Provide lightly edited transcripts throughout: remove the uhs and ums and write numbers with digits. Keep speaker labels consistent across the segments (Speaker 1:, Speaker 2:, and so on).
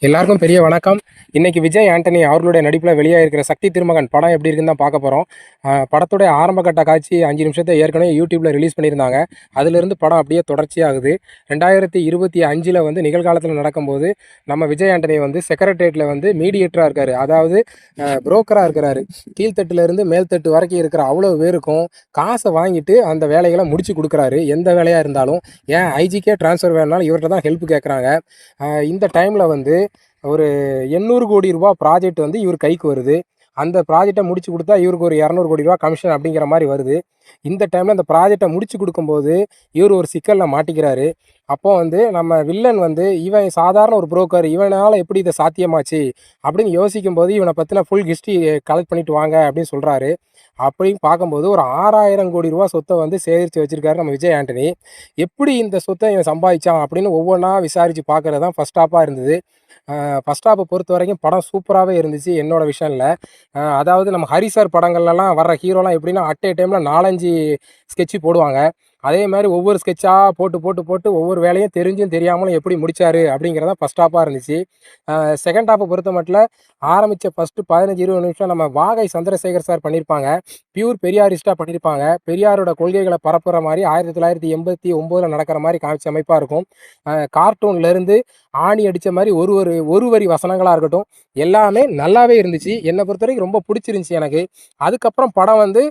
Speaker 1: எல்லாருக்கும் பெரிய வணக்கம். இன்னைக்கு விஜய் ஆண்டனி அவர்களுடைய நடிப்பில் வெளியாகிருக்கிற சக்தி திருமகன் படம் எப்படி இருக்குன்னு தான் பார்க்க போகிறோம். படத்துடைய ஆரம்ப கட்ட காட்சி 5 நிமிஷத்தை ஏற்கனவே யூடியூப்பில் ரிலீஸ் பண்ணியிருந்தாங்க. அதிலிருந்து படம் அப்படியே தொடர்ச்சியாகுது. 2025 வந்து நிகழ்காலத்தில் நடக்கும்போது நம்ம விஜய் ஆண்டனி வந்து செக்ரட்டேரியட்டில் வந்து மீடியேட்டராக இருக்கார். அதாவது புரோக்கராக இருக்கிறாரு. கீழ்த்தட்டுலேருந்து மேல்தட்டு வரைக்கும் இருக்கிற அவ்வளோ பேருக்கும் காசை வாங்கிட்டு அந்த வேலைகளை முடிச்சு கொடுக்குறாரு. எந்த வேலையாக இருந்தாலும் ஏன் ஐஜிக்கே ட்ரான்ஸ்ஃபர் வேணுனாலும் இவர்கிட்ட தான் ஹெல்ப் கேட்குறாங்க. இந்த டைமில் வந்து ஒரு 800 கோடி ரூபா ப்ராஜெக்ட் வந்து இவர் கைக்கு வருது. அந்த ப்ராஜெக்டை முடிச்சு கொடுத்தா இவருக்கு ஒரு 200 கோடி ரூபா கமிஷன் அப்படிங்கிற மாதிரி வருது. இந்த டைமில் அந்த ப்ராஜெக்டை முடிச்சு கொடுக்கும்போது இவர் ஒரு சிக்கலில் மாட்டிக்கிறாரு. அப்போ வந்து நம்ம வில்லன் வந்து இவன் சாதாரண ஒரு புரோக்கர், இவனால் எப்படி இதை சாத்தியமாச்சு அப்படின்னு யோசிக்கும் போது இவனை பற்றின ஃபுல் ஹிஸ்ட்ரி கலெக்ட் பண்ணிட்டு வாங்க அப்படின்னு சொல்கிறாரு. அப்படின்னு பார்க்கும்போது ஒரு 6000 கோடி ரூபா சொத்தை வந்து சேகரித்து வச்சுருக்காரு நம்ம விஜய் ஆண்டனி. எப்படி இந்த சொத்தை இவன் சம்பாதிச்சான் அப்படின்னு ஒவ்வொன்றா விசாரித்து பார்க்குறது தான் ஃபஸ்ட் ஹாஃபாக இருந்தது. ஃபஸ்ட் ஹாஃபை பொறுத்த வரைக்கும் படம் சூப்பராகவே இருந்துச்சு என்னோட விஷயம் இல்லை. அதாவது நம்ம ஹரிசார் படங்கள்லாம் வர்ற ஹீரோலாம் எப்படின்னா அட் ஏ டைமில் 4-5 ஸ்கெட்சு போடுவாங்க. அதே மாதிரி ஒவ்வொரு ஸ்கெட்சாக போட்டு போட்டு போட்டு ஒவ்வொரு வேலையும் தெரிஞ்சும் தெரியாமலும் எப்படி முடித்தார் அப்படிங்கிறதான் ஃபஸ்ட் ஹாஃபாக இருந்துச்சு. செகண்ட் ஹாஃபை பொறுத்த மட்டும் ஆரம்பித்த ஃபஸ்ட்டு 15-20 நிமிஷம் நம்ம வாகை சந்திரசேகர் சார் பண்ணியிருப்பாங்க. பியூர் பெரியாரிஸ்ட்டாக பண்ணியிருப்பாங்க. பெரியாரோட கொள்கைகளை பரப்புகிற மாதிரி 1989 நடக்கிற மாதிரி காமிச்ச அமைப்பாக இருக்கும். கார்ட்டூன்லேருந்து ஆணி அடித்த மாதிரி ஒரு வரி வசனங்களாக இருக்கட்டும் எல்லாமே நல்லாவே இருந்துச்சு. என்னை பொறுத்த வரைக்கும் ரொம்ப பிடிச்சிருந்துச்சி எனக்கு. அதுக்கப்புறம் படம் வந்து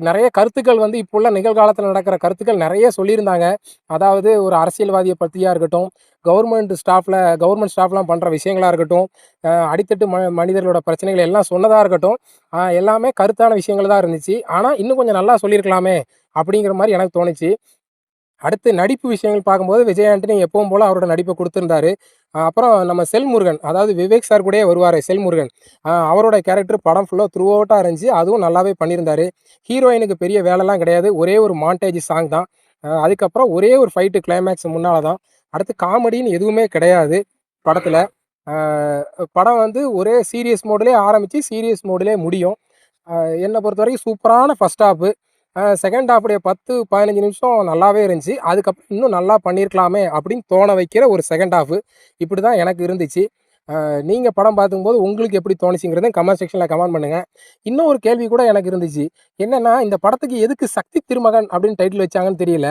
Speaker 1: நிறைய கருத்துக்கள் வந்து இப்போ உள்ள நிகழ்காலத்தில் நடக்கிற கருத்துக்கள் நிறைய சொல்லியிருந்தாங்க. அதாவது ஒரு அரசியல்வாதியை பற்றியாக இருக்கட்டும், கவர்மெண்ட் ஸ்டாஃப்லாம் பண்ணுற விஷயங்களாக இருக்கட்டும், அடித்தட்டு மனிதர்களோட பிரச்சனைகள் எல்லாம் சொன்னதாக இருக்கட்டும், எல்லாமே கருத்தான விஷயங்கள் தான் இருந்துச்சு. ஆனால் இன்னும் கொஞ்சம் நல்லா சொல்லியிருக்கலாமே அப்படிங்கிற மாதிரி எனக்கு தோணுச்சு. அடுத்து நடிப்பு விஷயங்கள் பார்க்கும்போது விஜய் ஆண்டனி எப்பவும் போல் அவரோட நடிப்பை கொடுத்துருந்தாரு. அப்புறம் நம்ம செல்முருகன், அதாவது விவேக் சார் கூடயே வருவார் செல்முருகன், அவரோட கேரக்டர் படம் ஃபுல்லாக த்ரூ அவுட்டாக இருந்துச்சு. அதுவும் நல்லாவே பண்ணியிருந்தார். ஹீரோயினுக்கு பெரிய வேலைலாம் கிடையாது. ஒரே ஒரு மாண்டேஜ் சாங் தான். அதுக்கப்புறம் ஒரே ஒரு ஃபைட்டு கிளைமேக்ஸ் முன்னால் தான். அடுத்து காமெடின்னு எதுவுமே கிடையாது படத்தில். படம் வந்து ஒரே சீரியஸ் மோட்லேயே ஆரம்பித்து சீரியஸ் மோட்லேயே முடியும். என்னை பொறுத்த வரைக்கும் சூப்பரான ஃபஸ்ட் ஹாஃபு. செகண்ட் ஹாஃபுடைய 10-15 நிமிஷம் நல்லாவே இருந்துச்சு. அதுக்கப்புறம் இன்னும் நல்லா பண்ணியிருக்கலாமே அப்படின்னு தோண வைக்கிற ஒரு செகண்ட் ஹாஃபு. இப்படி தான் எனக்கு இருந்துச்சு. நீங்கள் படம் பார்க்கும்போது உங்களுக்கு எப்படி தோணுச்சுங்கிறத கமெண்ட் செக்ஷனில் கமெண்ட் பண்ணுங்கள். இன்னும் ஒரு கேள்வி கூட எனக்கு இருந்துச்சு. என்னென்னா இந்த படத்துக்கு எதுக்கு சக்தி திருமகன் அப்படின்னு டைட்டில் வச்சாங்கன்னு தெரியல.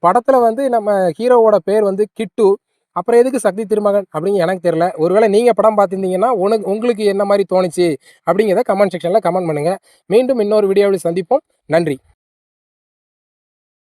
Speaker 1: படத்தில் வந்து நம்ம ஹீரோவோட பேர் வந்து கிட்டு. அப்புறம் எதுக்கு சக்தி திருமகன் அப்படின்னு எனக்கு தெரியல. ஒருவேளை நீங்கள் படம் பார்த்துருந்தீங்கன்னா உங்களுக்கு என்ன மாதிரி தோணுச்சு அப்படிங்கிறத கமெண்ட் செக்ஷனில் கமெண்ட் பண்ணுங்கள். மீண்டும் இன்னொரு வீடியோவில் சந்திப்போம். நன்றி.